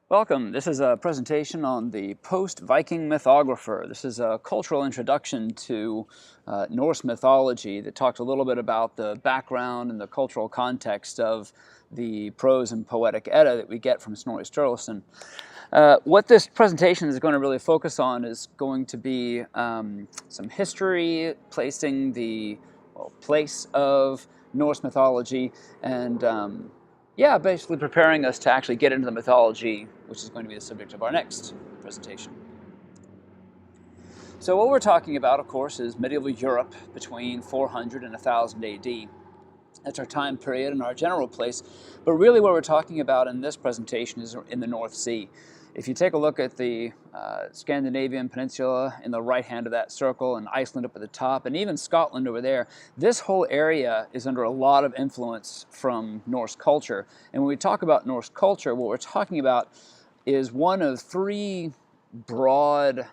Welcome. This is a presentation on the post-Viking mythographer. This is a cultural introduction to Norse mythology that talks a little bit about the background and the cultural context of the prose and poetic Edda that we get from Snorri Sturluson. What this presentation is going to really focus on is going to be some history, placing the place of Norse mythology, and yeah, basically preparing us to actually get into the mythology, which is going to be the subject of our next presentation. So what we're talking about, of course, is medieval Europe between 400 and 1000 AD. That's our time period and our general place. But really what we're talking about in this presentation is in the North Sea. If you take a look at the Scandinavian peninsula in the right hand of that circle, and Iceland up at the top, and even Scotland over there, this whole area is under a lot of influence from Norse culture. And when we talk about Norse culture, what we're talking about is one of three broad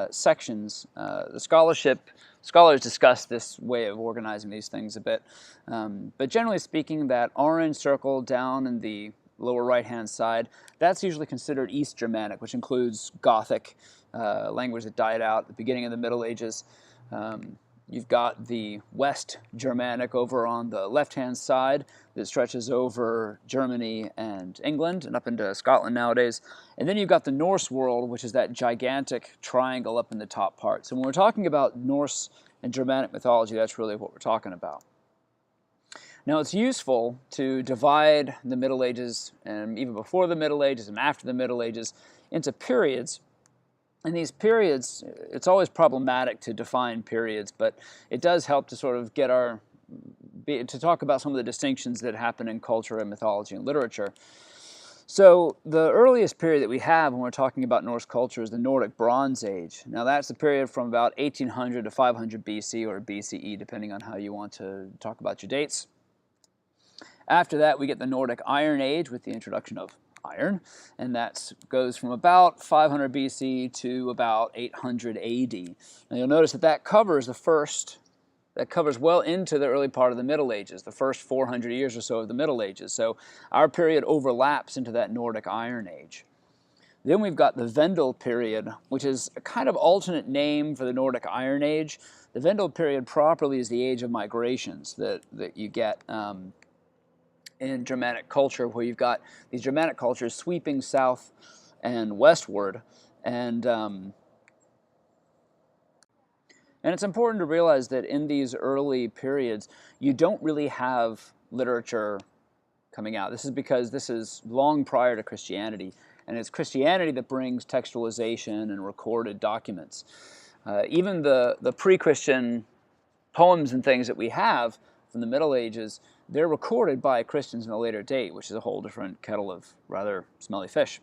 sections. The scholars discuss this way of organizing these things a bit, but generally speaking, that orange circle down in the lower right-hand side, that's usually considered East Germanic, which includes Gothic language that died out at the beginning of the Middle Ages. You've got the West Germanic over on the left-hand side that stretches over Germany and England and up into Scotland nowadays. And then you've got the Norse world, which is that gigantic triangle up in the top part. So when we're talking about Norse and Germanic mythology, that's really what we're talking about. Now, it's useful to divide the Middle Ages, and even before the Middle Ages and after the Middle Ages, into periods. And these periods, it's always problematic to define periods, but it does help to sort of get to talk about some of the distinctions that happen in culture and mythology and literature. So the earliest period that we have when we're talking about Norse culture is the Nordic Bronze Age. Now that's the period from about 1800 to 500 BC or BCE, depending on how you want to talk about your dates. After that, we get the Nordic Iron Age with the introduction of iron, and that goes from about 500 BC to about 800 AD. Now you'll notice that that covers well into the early part of the Middle Ages, the first 400 years or so of the Middle Ages. So our period overlaps into that Nordic Iron Age. Then we've got the Vendel Period, which is a kind of alternate name for the Nordic Iron Age. The Vendel Period properly is the age of migrations that you get in Germanic culture, where you've got these Germanic cultures sweeping south and westward, and it's important to realize that in these early periods, you don't really have literature coming out. This is because this is long prior to Christianity, and it's Christianity that brings textualization and recorded documents. Even the pre-Christian poems and things that we have from the Middle Ages, they're recorded by Christians in a later date, which is a whole different kettle of rather smelly fish.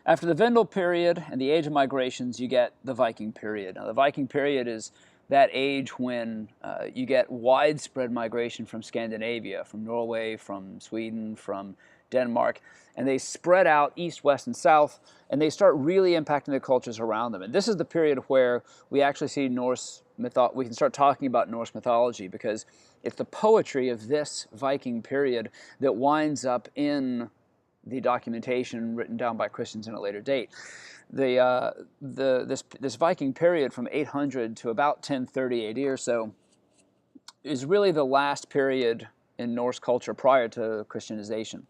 After the Vendel period and the age of migrations, you get the Viking period. Now, the Viking period is that age when you get widespread migration from Scandinavia, from Norway, from Sweden, from Denmark, and they spread out east, west, and south, and they start really impacting the cultures around them. And this is the period where we actually see we can start talking about Norse mythology, because it's the poetry of this Viking period that winds up in the documentation written down by Christians in a later date. This Viking period from 800 to about 1030 AD or so is really the last period in Norse culture prior to Christianization.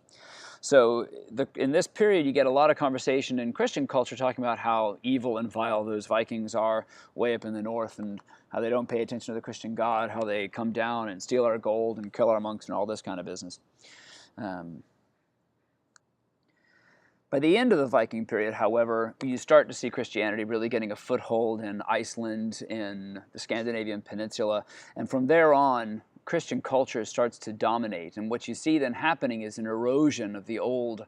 So in this period, you get a lot of conversation in Christian culture talking about how evil and vile those Vikings are way up in the north, and how they don't pay attention to the Christian God, how they come down and steal our gold and kill our monks and all this kind of business. By the end of the Viking period, however, you start to see Christianity really getting a foothold in Iceland, in the Scandinavian peninsula, and from there on, Christian culture starts to dominate, and what you see then happening is an erosion of the old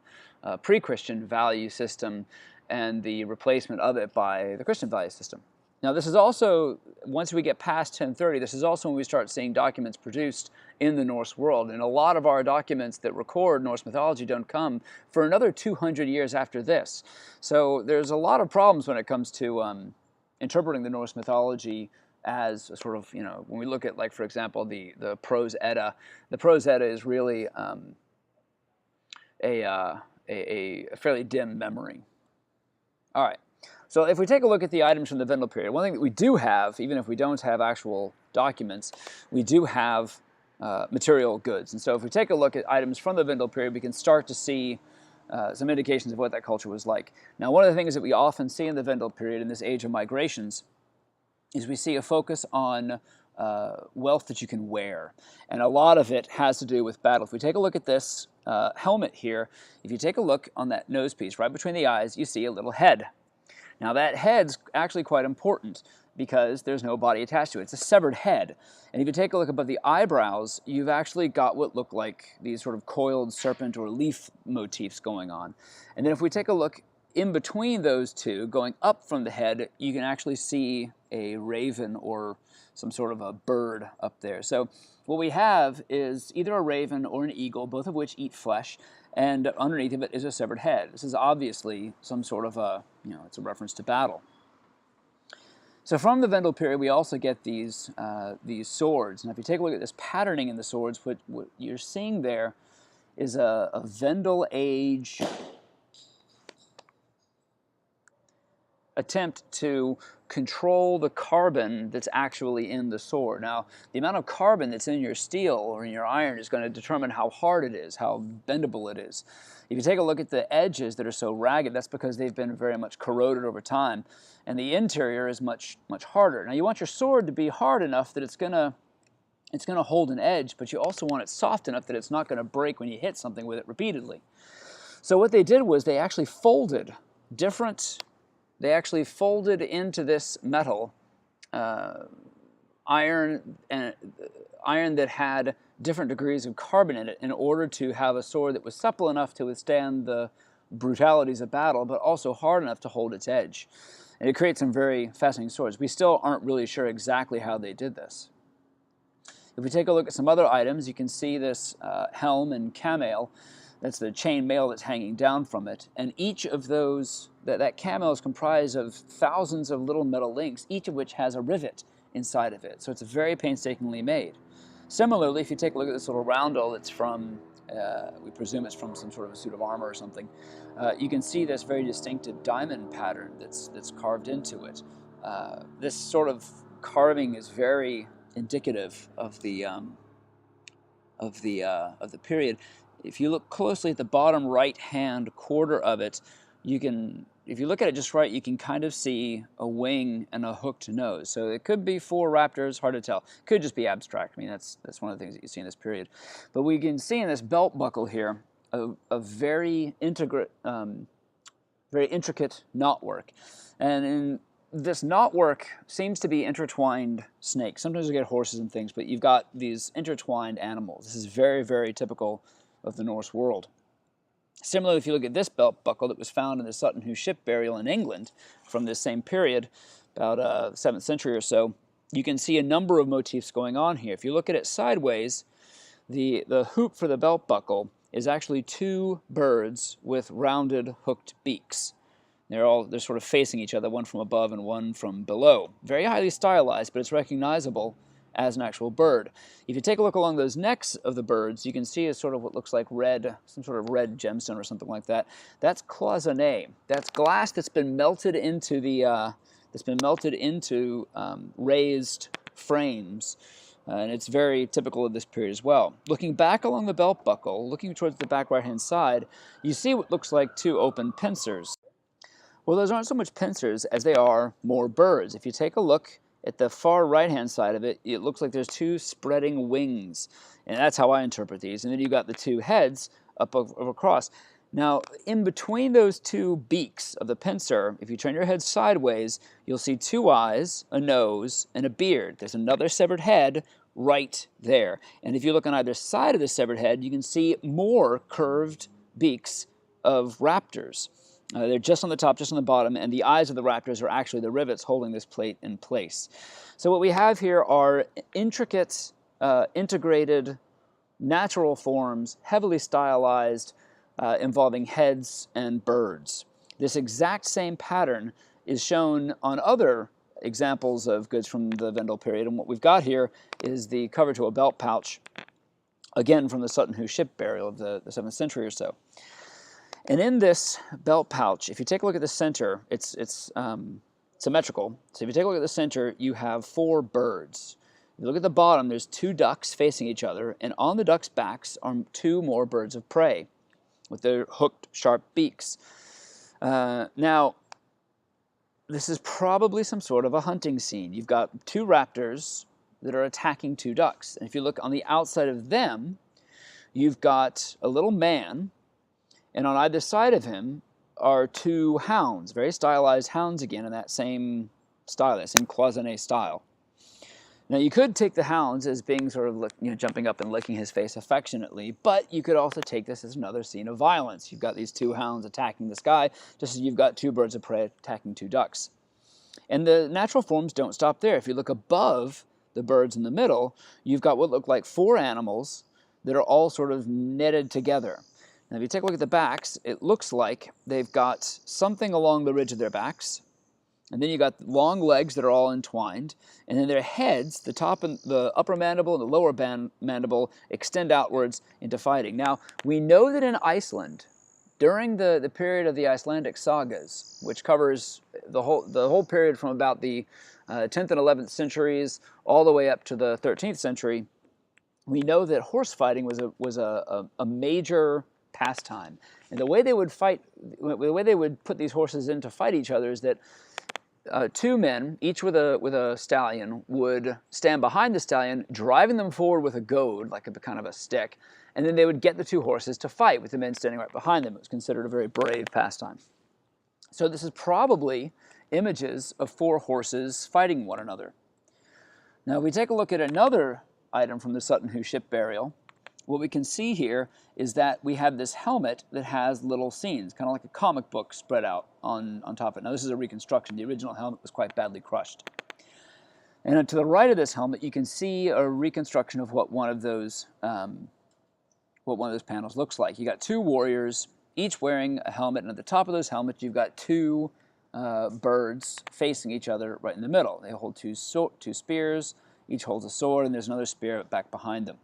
pre-Christian value system and the replacement of it by the Christian value system. Now this is also, once we get past 1030, this is also when we start seeing documents produced in the Norse world, and a lot of our documents that record Norse mythology don't come for another 200 years after this. So there's a lot of problems when it comes to interpreting the Norse mythology as a sort of, when we look at, like, for example, the prose Edda. The prose Edda is really a fairly dim memory. All right, so if we take a look at the items from the Vendel period, one thing that we do have, even if we don't have actual documents, we do have material goods. And so if we take a look at items from the Vendel period, we can start to see some indications of what that culture was like. Now, one of the things that we often see in the Vendel period, in this age of migrations, is we see a focus on wealth that you can wear. And a lot of it has to do with battle. If we take a look at this helmet here, if you take a look on that nose piece, right between the eyes, you see a little head. Now that head's actually quite important because there's no body attached to it. It's a severed head. And if you take a look above the eyebrows, you've actually got what look like these sort of coiled serpent or leaf motifs going on. And then if we take a look in between those two, going up from the head, you can actually see a raven or some sort of a bird up there. So what we have is either a raven or an eagle, both of which eat flesh, and underneath of it is a severed head. This is obviously some sort of a, it's a reference to battle. So from the Vendel period, we also get these swords. And if you take a look at this patterning in the swords, what you're seeing there is a Vendel age attempt to control the carbon that's actually in the sword. Now, the amount of carbon that's in your steel or in your iron is going to determine how hard it is, how bendable it is. If you take a look at the edges that are so ragged, that's because they've been very much corroded over time, and the interior is much harder. Now, you want your sword to be hard enough that it's going to hold an edge, but you also want it soft enough that it's not going to break when you hit something with it repeatedly. So what they did was they actually folded into this metal iron that had different degrees of carbon in it in order to have a sword that was supple enough to withstand the brutalities of battle, but also hard enough to hold its edge. And it creates some very fascinating swords. We still aren't really sure exactly how they did this. If we take a look at some other items, you can see this helm and camail. That's the chain mail that's hanging down from it. And each of those, that camail is comprised of thousands of little metal links, each of which has a rivet inside of it. So it's very painstakingly made. Similarly, if you take a look at this little roundel that's from, we presume it's from some sort of a suit of armor or something, you can see this very distinctive diamond pattern that's carved into it. This sort of carving is very indicative of the period. If you look closely at the bottom right-hand quarter of it, if you look at it just right, you can kind of see a wing and a hooked nose. So it could be 4 raptors, hard to tell. It could just be abstract. I mean, that's one of the things that you see in this period. But we can see in this belt buckle here a very intricate knotwork. And in this knotwork seems to be intertwined snakes. Sometimes you get horses and things, but you've got these intertwined animals. This is very, very typical of the Norse world. Similarly, if you look at this belt buckle that was found in the Sutton Hoo ship burial in England from this same period, about 7th century or so, you can see a number of motifs going on here. If you look at it sideways, the hoop for the belt buckle is actually 2 birds with rounded hooked beaks. They're sort of facing each other, one from above and one from below. Very highly stylized, but it's recognizable as an actual bird. If you take a look along those necks of the birds, you can see a sort of what looks like some sort of red gemstone or something like that. That's cloisonné. That's glass that's been melted into raised frames, and it's very typical of this period as well. Looking back along the belt buckle, looking towards the back right-hand side, you see what looks like 2 open pincers. Well, those aren't so much pincers as they are more birds. If you take a look at the far right-hand side of it, it looks like there's 2 spreading wings. And that's how I interpret these. And then you've got the 2 heads up across. Now, in between those 2 beaks of the pincer, if you turn your head sideways, you'll see 2 eyes, a nose, and a beard. There's another severed head right there. And if you look on either side of the severed head, you can see more curved beaks of raptors. They're just on the top, just on the bottom, and the eyes of the raptors are actually the rivets holding this plate in place. So what we have here are intricate, integrated, natural forms, heavily stylized, involving heads and birds. This exact same pattern is shown on other examples of goods from the Vendel period, and what we've got here is the cover to a belt pouch, again from the Sutton Hoo ship burial of the 7th century or so. And in this belt pouch, if you take a look at the center, it's symmetrical. So if you take a look at the center, you have 4 birds. If you look at the bottom, there's 2 ducks facing each other, and on the ducks' backs are 2 more birds of prey with their hooked, sharp beaks. Now, this is probably some sort of a hunting scene. You've got 2 raptors that are attacking 2 ducks. And if you look on the outside of them, you've got a little man, and on either side of him are 2 hounds, very stylized hounds again in that same style, that same cloisonné style. Now you could take the hounds as being sort of jumping up and licking his face affectionately, but you could also take this as another scene of violence. You've got these 2 hounds attacking this guy, just as you've got 2 birds of prey attacking 2 ducks. And the natural forms don't stop there. If you look above the birds in the middle, you've got what look like 4 animals that are all sort of netted together. Now, if you take a look at the backs, it looks like they've got something along the ridge of their backs, and then you've got long legs that are all entwined, and then their heads, the top and the upper mandible and the lower mandible, extend outwards into fighting. Now, we know that in Iceland, during the period of the Icelandic sagas, which covers the whole period from about the 10th and 11th centuries all the way up to the 13th century, we know that horse fighting was a major pastime. And the way they would fight, the way they would put these horses in to fight each other is that 2 men, each with a stallion, would stand behind the stallion, driving them forward with a goad, like a kind of a stick, and then they would get the 2 horses to fight with the men standing right behind them. It was considered a very brave pastime. So this is probably images of 4 horses fighting one another. Now, if we take a look at another item from the Sutton Hoo ship burial, what we can see here is that we have this helmet that has little scenes, kind of like a comic book spread out on top of it. Now, this is a reconstruction. The original helmet was quite badly crushed. And to the right of this helmet, you can see a reconstruction of what one of those panels looks like. You got 2 warriors, each wearing a helmet, and at the top of those helmets, you've got 2 birds facing each other right in the middle. They hold 2 spears, each holds a sword, and there's another spear back behind them.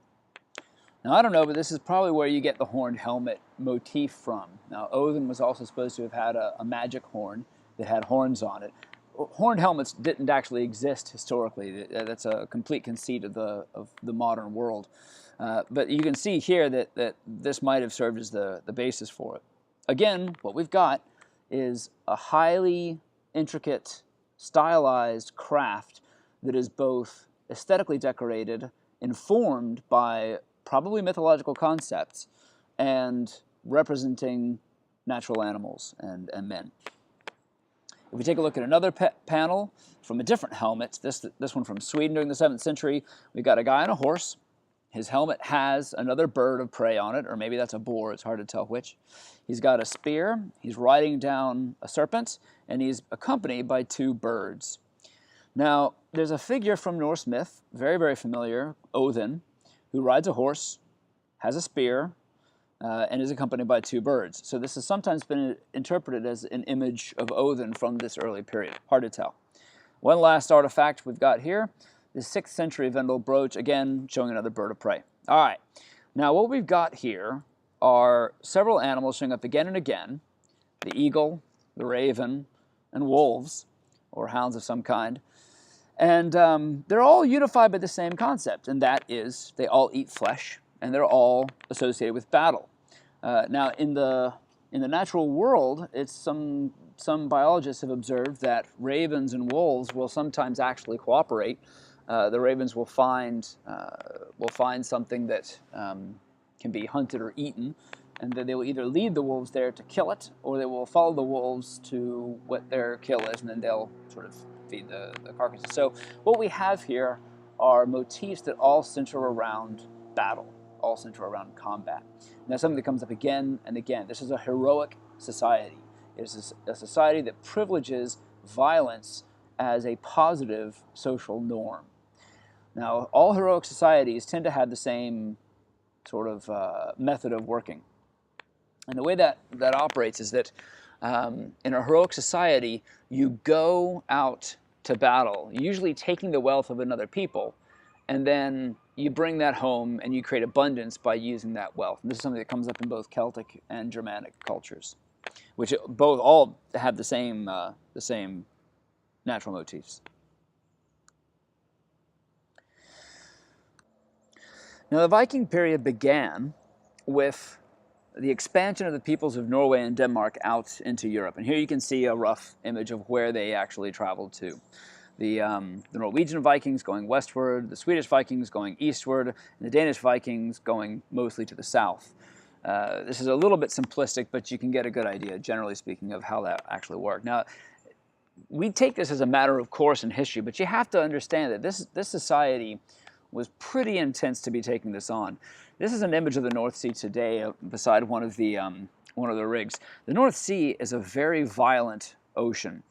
Now, I don't know, but this is probably where you get the horned helmet motif from. Now, Odin was also supposed to have had a magic horn that had horns on it. Horned helmets didn't actually exist historically. That's a complete conceit of the modern world. But you can see here that this might have served as the basis for it. Again, what we've got is a highly intricate, stylized craft that is both aesthetically decorated, informed by probably mythological concepts, and representing natural animals and men. If we take a look at another panel from a different helmet, this one from Sweden during the 7th century, we've got a guy on a horse. His helmet has another bird of prey on it, or maybe that's a boar, it's hard to tell which. He's got a spear, he's riding down a serpent, and he's accompanied by 2 birds. Now, there's a figure from Norse myth, very, very familiar, Odin, who rides a horse, has a spear, and is accompanied by 2 birds. So this has sometimes been interpreted as an image of Odin from this early period. Hard to tell. One last artifact we've got here, the 6th century Vendel Brooch, again showing another bird of prey. All right, now what we've got here are several animals showing up again and again, the eagle, the raven, and wolves, or hounds of some kind. And they're all unified by the same concept, and that is they all eat flesh, and they're all associated with battle. Now, in the natural world, it's some biologists have observed that ravens and wolves will sometimes actually cooperate. The ravens will find something that can be hunted or eaten, and then they will either lead the wolves there to kill it, or they will follow the wolves to what their kill is, and then they'll sort of feed the carcasses. So what we have here are motifs that all center around battle, all center around combat. And that's something that comes up again and again. This is a heroic society. It is a society that privileges violence as a positive social norm. Now, all heroic societies tend to have the same sort of method of working. And the way that operates is that in a heroic society, you go out to battle, usually taking the wealth of another people, and then you bring that home and you create abundance by using that wealth. And this is something that comes up in both Celtic and Germanic cultures, which all have the same natural motifs. Now, the Viking period began with the expansion of the peoples of Norway and Denmark out into Europe. And here you can see a rough image of where they actually traveled to. The Norwegian Vikings going westward, the Swedish Vikings going eastward, and the Danish Vikings going mostly to the south. This is a little bit simplistic, but you can get a good idea, generally speaking, of how that actually worked. Now, we take this as a matter of course in history, but you have to understand that this society was pretty intense to be taking this on. This is an image of the North Sea today beside one of the rigs. The North Sea is a very violent ocean.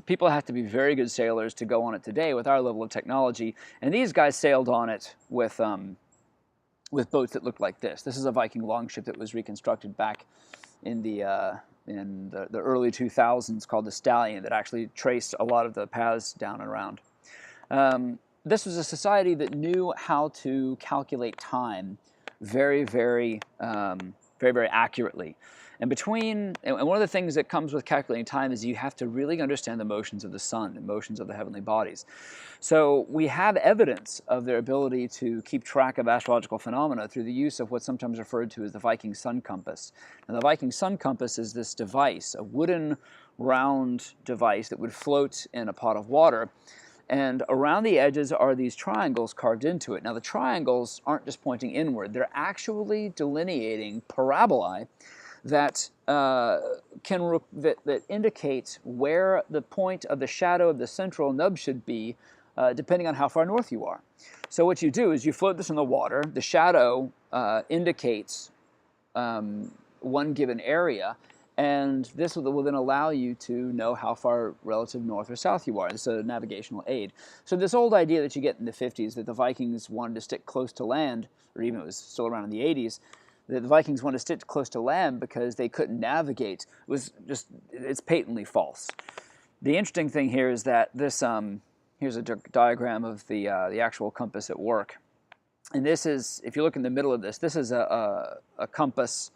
People have to be very good sailors to go on it today with our level of technology, and these guys sailed on it with boats that looked like this. This is a Viking longship that was reconstructed back in the early 2000s called the Stallion, that actually traced a lot of the paths down and around. This was a society that knew how to calculate time very, very accurately. And one of the things that comes with calculating time is you have to really understand the motions of the sun, the motions of the heavenly bodies. So we have evidence of their ability to keep track of astrological phenomena through the use of what's sometimes referred to as the Viking Sun Compass. And the Viking Sun Compass is this device, a wooden round device that would float in a pot of water. And around the edges are these triangles carved into it. Now, the triangles aren't just pointing inward. They're actually delineating parabolae that indicate where the point of the shadow of the central nub should be, depending on how far north you are. So what you do is you float this in the water. The shadow indicates one given area, and this will then allow you to know how far relative north or south you are. It's a navigational aid. So this old idea that you get in the 50s that the Vikings wanted to stick close to land, or even it was still around in the 80s, that the Vikings wanted to stick close to land because they couldn't navigate, it's patently false. The interesting thing here is that this, here's a diagram of the actual compass at work. And this is, if you look in the middle of this is a compass,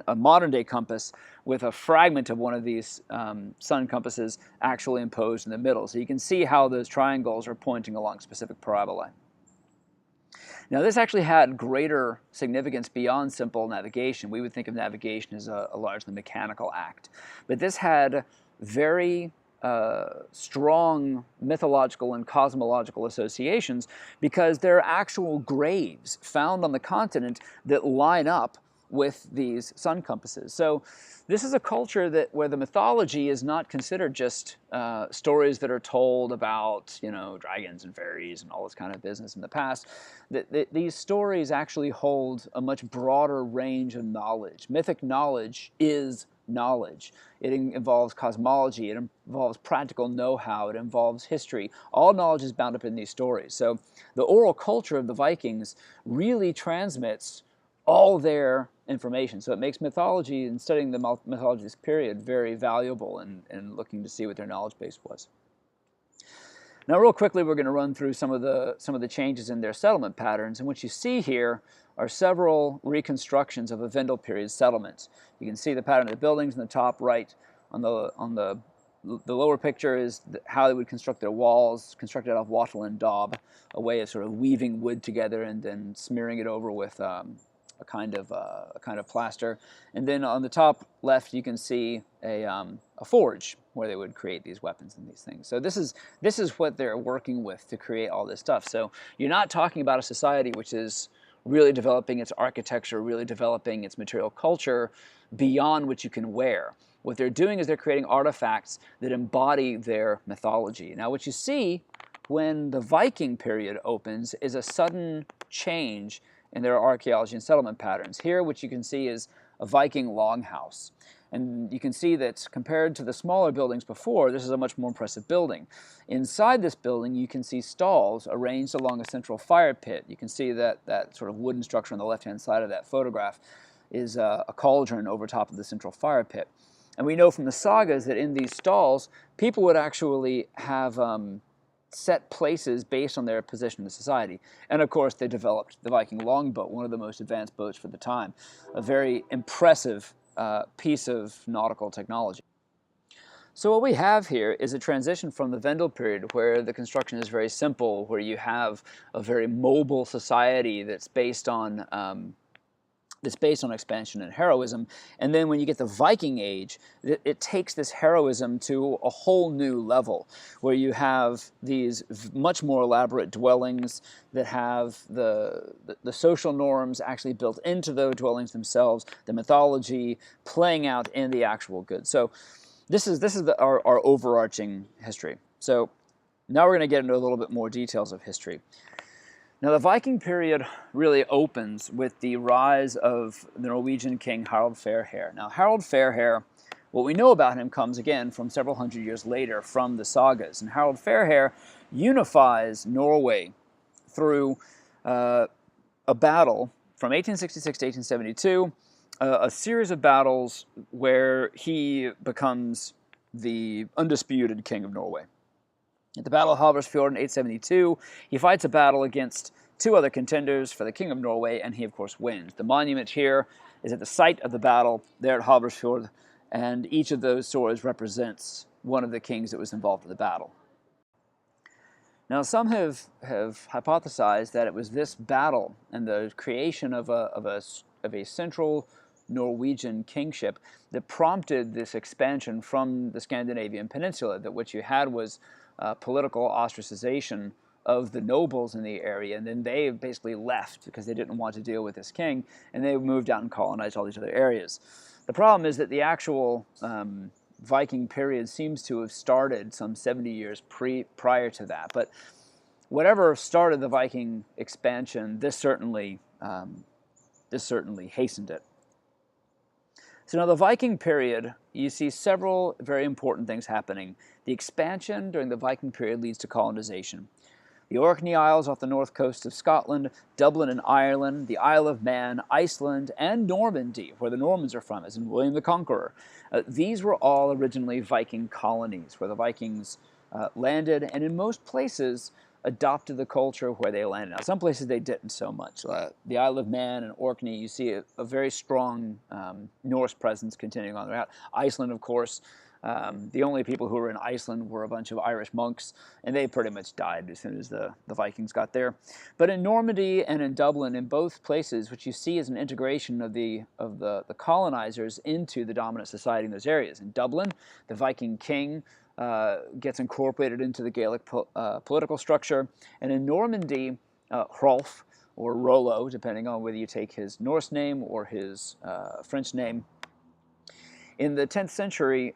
a modern-day compass with a fragment of one of these sun compasses actually imposed in the middle. So you can see how those triangles are pointing along specific parabolae. Now, this actually had greater significance beyond simple navigation. We would think of navigation as a largely mechanical act. But this had very strong mythological and cosmological associations because there are actual graves found on the continent that line up with these sun compasses. So this is a culture where the mythology is not considered just stories that are told about, dragons and fairies and all this kind of business in the past. These stories actually hold a much broader range of knowledge. Mythic knowledge is knowledge. It involves cosmology, it involves practical know-how, it involves history. All knowledge is bound up in these stories. So the oral culture of the Vikings really transmits all their information. So it makes mythology and studying the mythology of this period very valuable and looking to see what their knowledge base was. Now, real quickly, we're going to run through some of the changes in their settlement patterns. And what you see here are several reconstructions of a Vendel period settlement. You can see the pattern of the buildings in the top right. On the lower picture is how they would construct their walls, constructed out of wattle and daub, a way of sort of weaving wood together and then smearing it over with a kind of plaster. And then on the top left, you can see a forge where they would create these weapons and these things. So this is what they're working with to create all this stuff. So you're not talking about a society which is really developing its architecture, really developing its material culture beyond what you can wear. What they're doing is they're creating artifacts that embody their mythology. Now, what you see when the Viking period opens is a sudden change in their archaeology and settlement patterns. Here, what you can see is a Viking longhouse. And you can see that compared to the smaller buildings before, this is a much more impressive building. Inside this building, you can see stalls arranged along a central fire pit. You can see that sort of wooden structure on the left-hand side of that photograph is a cauldron over top of the central fire pit. And we know from the sagas that in these stalls, people would actually have set places based on their position in society. And of course, they developed the Viking longboat, one of the most advanced boats for the time, a very impressive piece of nautical technology. So what we have here is a transition from the Vendel period, where the construction is very simple, where you have a very mobile society that's based on expansion and heroism. And then when you get the Viking Age, it takes this heroism to a whole new level, where you have these much more elaborate dwellings that have the social norms actually built into the dwellings themselves, the mythology playing out in the actual goods. So this is our overarching history. So now we're going to get into a little bit more details of history. Now, the Viking period really opens with the rise of the Norwegian king Harald Fairhair. Now, Harald Fairhair, what we know about him comes again from several hundred years later from the sagas. And Harald Fairhair unifies Norway through a battle from 1866 to 1872, a series of battles where he becomes the undisputed king of Norway. At the Battle of Hvalsfjord in 872, he fights a battle against two other contenders for the King of Norway, and he, of course, wins. The monument here is at the site of the battle there at Hvalsfjord, and each of those swords represents one of the kings that was involved in the battle. Now, some have hypothesized that it was this battle and the creation of a central Norwegian kingship that prompted this expansion from the Scandinavian peninsula, that what you had was political ostracization of the nobles in the area, and then they basically left because they didn't want to deal with this king, and they moved out and colonized all these other areas. The problem is that the actual Viking period seems to have started some 70 years prior to that, but whatever started the Viking expansion, this certainly hastened it. So now the Viking period, you see several very important things happening. The expansion during the Viking period leads to colonization. The Orkney Isles off the north coast of Scotland, Dublin in Ireland, the Isle of Man, Iceland, and Normandy, where the Normans are from, as in William the Conqueror. These were all originally Viking colonies, where the Vikings landed, and in most places adopted the culture where they landed. Now, some places they didn't so much. The Isle of Man and Orkney, you see a very strong Norse presence continuing on the route. Iceland, of course, the only people who were in Iceland were a bunch of Irish monks, and they pretty much died as soon as the Vikings got there. But in Normandy and in Dublin, in both places, what you see is an integration of the colonizers into the dominant society in those areas. In Dublin, the Viking king gets incorporated into the Gaelic political structure. And in Normandy, Hrolf, or Rollo, depending on whether you take his Norse name or his French name, in the 10th century,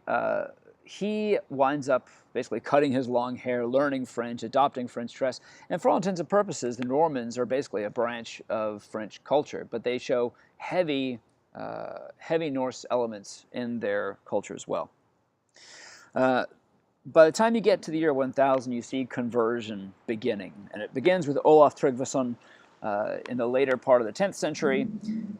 he winds up basically cutting his long hair, learning French, adopting French dress, and for all intents and purposes, the Normans are basically a branch of French culture, but they show heavy Norse elements in their culture as well. By the time you get to the year 1000, you see conversion beginning. And it begins with Olaf Tryggvason in the later part of the 10th century,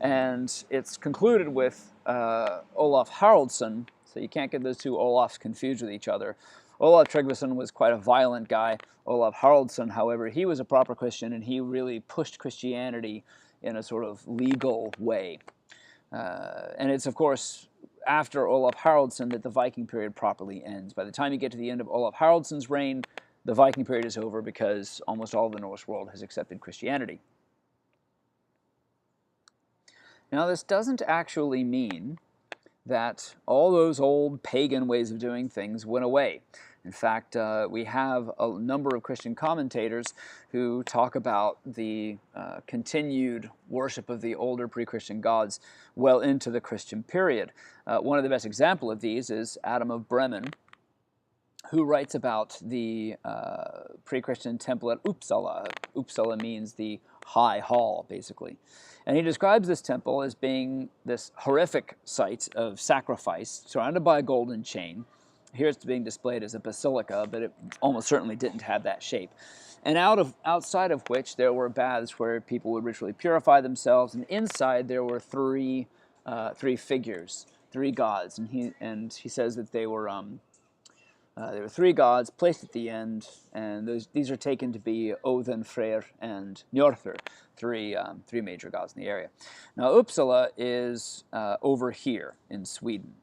and it's concluded with Olaf Haraldsson, so you can't get those two Olafs confused with each other. Olaf Tryggvason was quite a violent guy. Olaf Haraldsson, however, he was a proper Christian, and he really pushed Christianity in a sort of legal way. And it's, of course, after Olaf Haraldsson that the Viking period properly ends. By the time you get to the end of Olaf Haraldsson's reign, the Viking period is over because almost all of the Norse world has accepted Christianity. Now, this doesn't actually mean that all those old pagan ways of doing things went away. In fact, we have a number of Christian commentators who talk about the continued worship of the older pre-Christian gods well into the Christian period. One of the best examples of these is Adam of Bremen, who writes about the pre-Christian temple at Uppsala. Uppsala means the high hall, basically. And he describes this temple as being this horrific site of sacrifice surrounded by a golden chain. Here it's being displayed as a basilica, but it almost certainly didn't have that shape. And outside of which there were baths where people would ritually purify themselves, and inside there were three figures, three gods, and he says that they were There were three gods placed at the end, and these are taken to be Odin, Freyr, and Njordur, three major gods in the area. Now, Uppsala is over here in Sweden.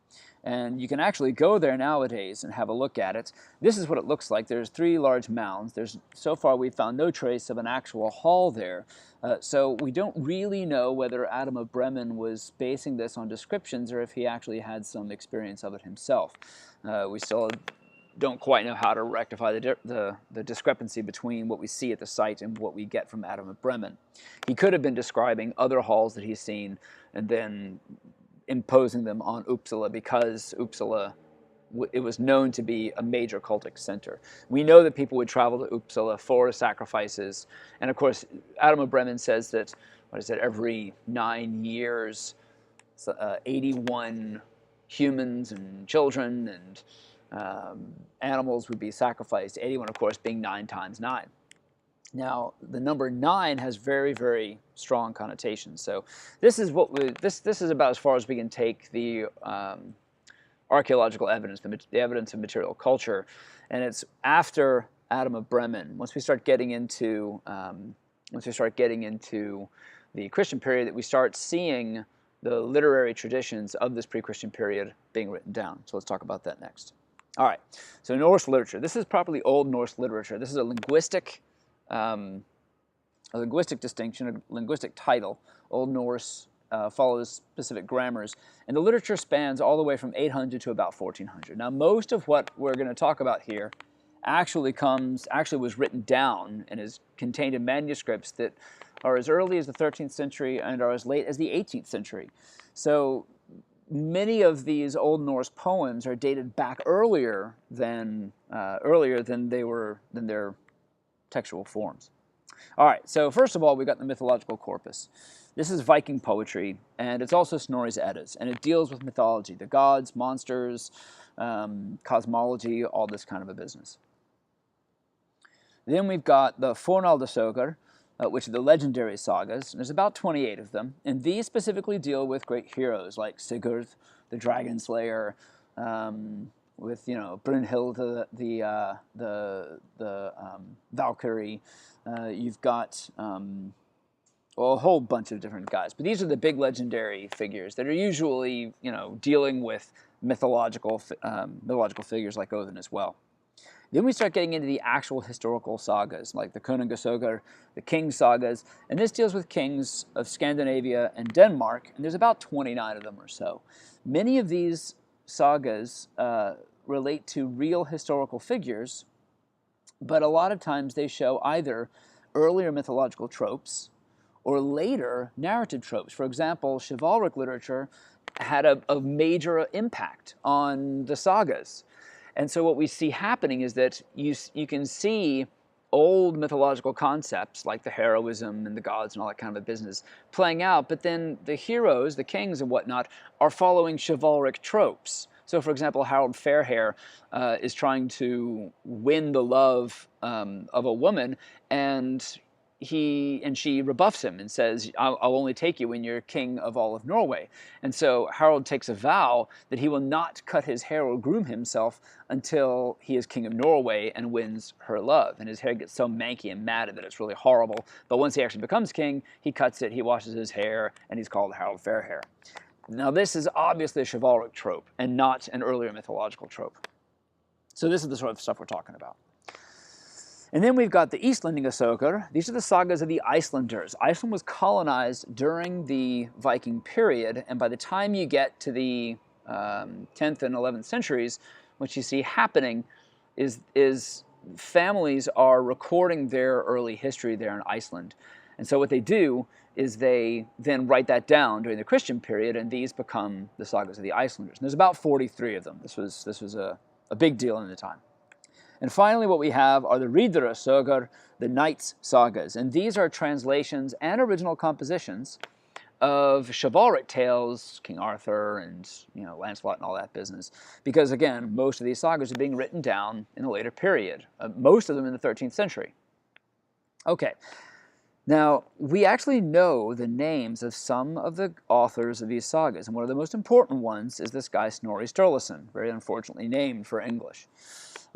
And you can actually go there nowadays and have a look at it. This is what it looks like. There's three large mounds. So far we've found no trace of an actual hall there. So we don't really know whether Adam of Bremen was basing this on descriptions or if he actually had some experience of it himself. We still don't quite know how to rectify the discrepancy between what we see at the site and what we get from Adam of Bremen. He could have been describing other halls that he's seen and then imposing them on Uppsala because Uppsala, it was known to be a major cultic center. We know that people would travel to Uppsala for sacrifices, and of course Adam of Bremen says that, every 9 years 81 humans and children and animals would be sacrificed, 81 of course being 9 times 9. Now, the number 9 has very, very strong connotations. So this is this is about as far as we can take the archaeological evidence, the evidence of material culture, and it's after Adam of Bremen. Once we start getting into the Christian period, that we start seeing the literary traditions of this pre-Christian period being written down. So let's talk about that next. All right. So Norse literature. This is properly Old Norse literature. This is a linguistic distinction, a linguistic title. Old Norse follows specific grammars, and the literature spans all the way from 800 to about 1400. Now, most of what we're going to talk about here actually was written down and is contained in manuscripts that are as early as the 13th century and are as late as the 18th century. So many of these Old Norse poems are dated back earlier than their textual forms. All right, so first of all, we got the mythological corpus. This is Viking poetry, and it's also Snorri's Eddas, and it deals with mythology, the gods, monsters, cosmology, all this kind of a business. Then we've got the Fornaldarsögur, which are the legendary sagas, and there's about 28 of them, and these specifically deal with great heroes like Sigurd, the dragon slayer, with Brynhild, the Valkyrie. You've got a whole bunch of different guys, but these are the big legendary figures that are usually dealing with mythological figures like Odin as well. Then we start getting into the actual historical sagas, like the Konungasögur, the king sagas, and this deals with kings of Scandinavia and Denmark, and there's about 29 of them or so. Many of these sagas relate to real historical figures, but a lot of times they show either earlier mythological tropes or later narrative tropes. For example, chivalric literature had a major impact on the sagas. And so what we see happening is that you can see old mythological concepts like the heroism and the gods and all that kind of a business playing out, but then the heroes, the kings and whatnot, are following chivalric tropes. So, for example, Harald Fairhair is trying to win the love of a woman, and she rebuffs him and says, I'll only take you when you're king of all of Norway. And so Harald takes a vow that he will not cut his hair or groom himself until he is king of Norway and wins her love. And his hair gets so manky and matted that it's really horrible. But once he actually becomes king, he cuts it, he washes his hair, and he's called Harald Fairhair. Now, this is obviously a chivalric trope and not an earlier mythological trope. So this is the sort of stuff we're talking about. And then we've got the Íslendingasögur. These are the sagas of the Icelanders. Iceland was colonized during the Viking period, and by the time you get to the 10th and 11th centuries, what you see happening is families are recording their early history there in Iceland. And so what they do is they then write that down during the Christian period, and these become the sagas of the Icelanders. And there's about 43 of them. This was a big deal in the time. And finally, what we have are the Riddarasögur, the Knights' sagas. And these are translations and original compositions of chivalric tales, King Arthur and Lancelot and all that business. Because again, most of these sagas are being written down in a later period, most of them in the 13th century. Okay. Now, we actually know the names of some of the authors of these sagas, and one of the most important ones is this guy Snorri Sturluson, very unfortunately named for English.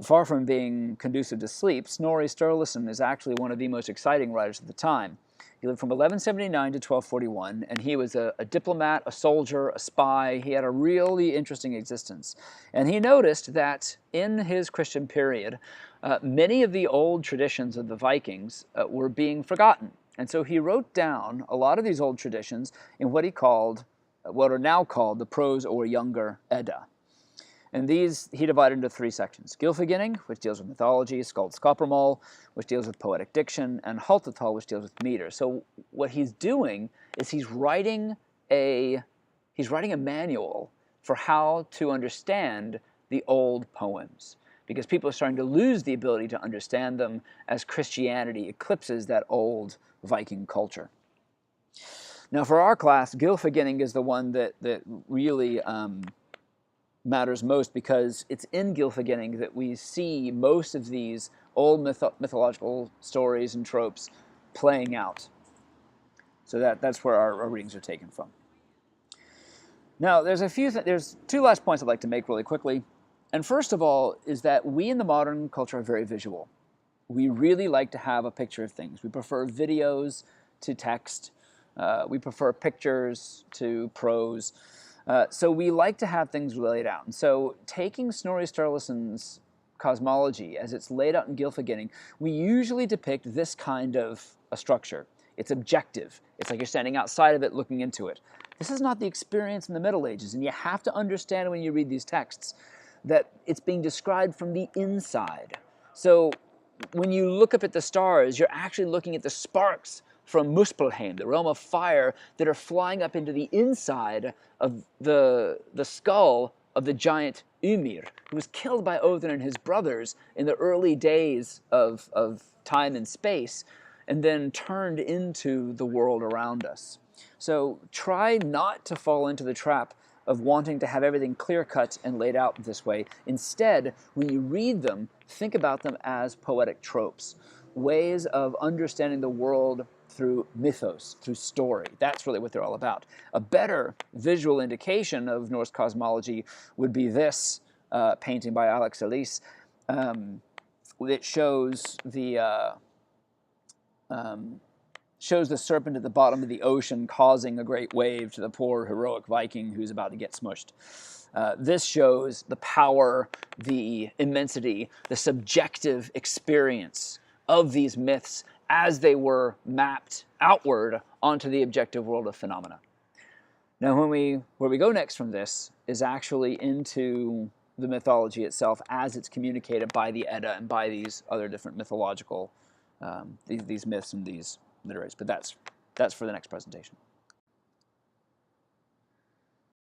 Far from being conducive to sleep, Snorri Sturluson is actually one of the most exciting writers of the time. He lived from 1179 to 1241, and he was a diplomat, a soldier, a spy. He had a really interesting existence. And he noticed that in his Christian period, many of the old traditions of the Vikings were being forgotten. And so he wrote down a lot of these old traditions in what he called, what are now called the Prose or Younger Edda. And these he divided into three sections: Gylfaginning, which deals with mythology; Skaldskaparmal, which deals with poetic diction; and Haltatal, which deals with meter. So what he's doing is he's writing a manual for how to understand the old poems, because people are starting to lose the ability to understand them as Christianity eclipses that old Viking culture. Now for our class, Gylfaginning is the one that really matters most, because it's in Gylfaginning that we see most of these old mythological stories and tropes playing out. So that's where our readings are taken from. Now there's two last points I'd like to make really quickly. And first of all is that we in the modern culture are very visual. We really like to have a picture of things. We prefer videos to text. We prefer pictures to prose. So we like to have things laid out. And so taking Snorri Sturluson's cosmology as it's laid out in Gylfaginning, we usually depict this kind of a structure. It's objective. It's like you're standing outside of it looking into it. This is not the experience in the Middle Ages, and you have to understand when you read these texts that it's being described from the inside. So when you look up at the stars, you're actually looking at the sparks from Muspelheim, the realm of fire, that are flying up into the inside of the skull of the giant Ymir, who was killed by Odin and his brothers in the early days of time and space, and then turned into the world around us. So try not to fall into the trap of wanting to have everything clear-cut and laid out this way. Instead, when you read them, think about them as poetic tropes, ways of understanding the world through mythos, through story. That's really what they're all about. A better visual indication of Norse cosmology would be this painting by Alex Elise. It shows the serpent at the bottom of the ocean causing a great wave to the poor heroic Viking who's about to get smushed. This shows the power, the immensity, the subjective experience of these myths as they were mapped outward onto the objective world of phenomena. Now, where we go next from this is actually into the mythology itself as it's communicated by the Edda and by these other different mythological, these myths and these literaries. But that's for the next presentation.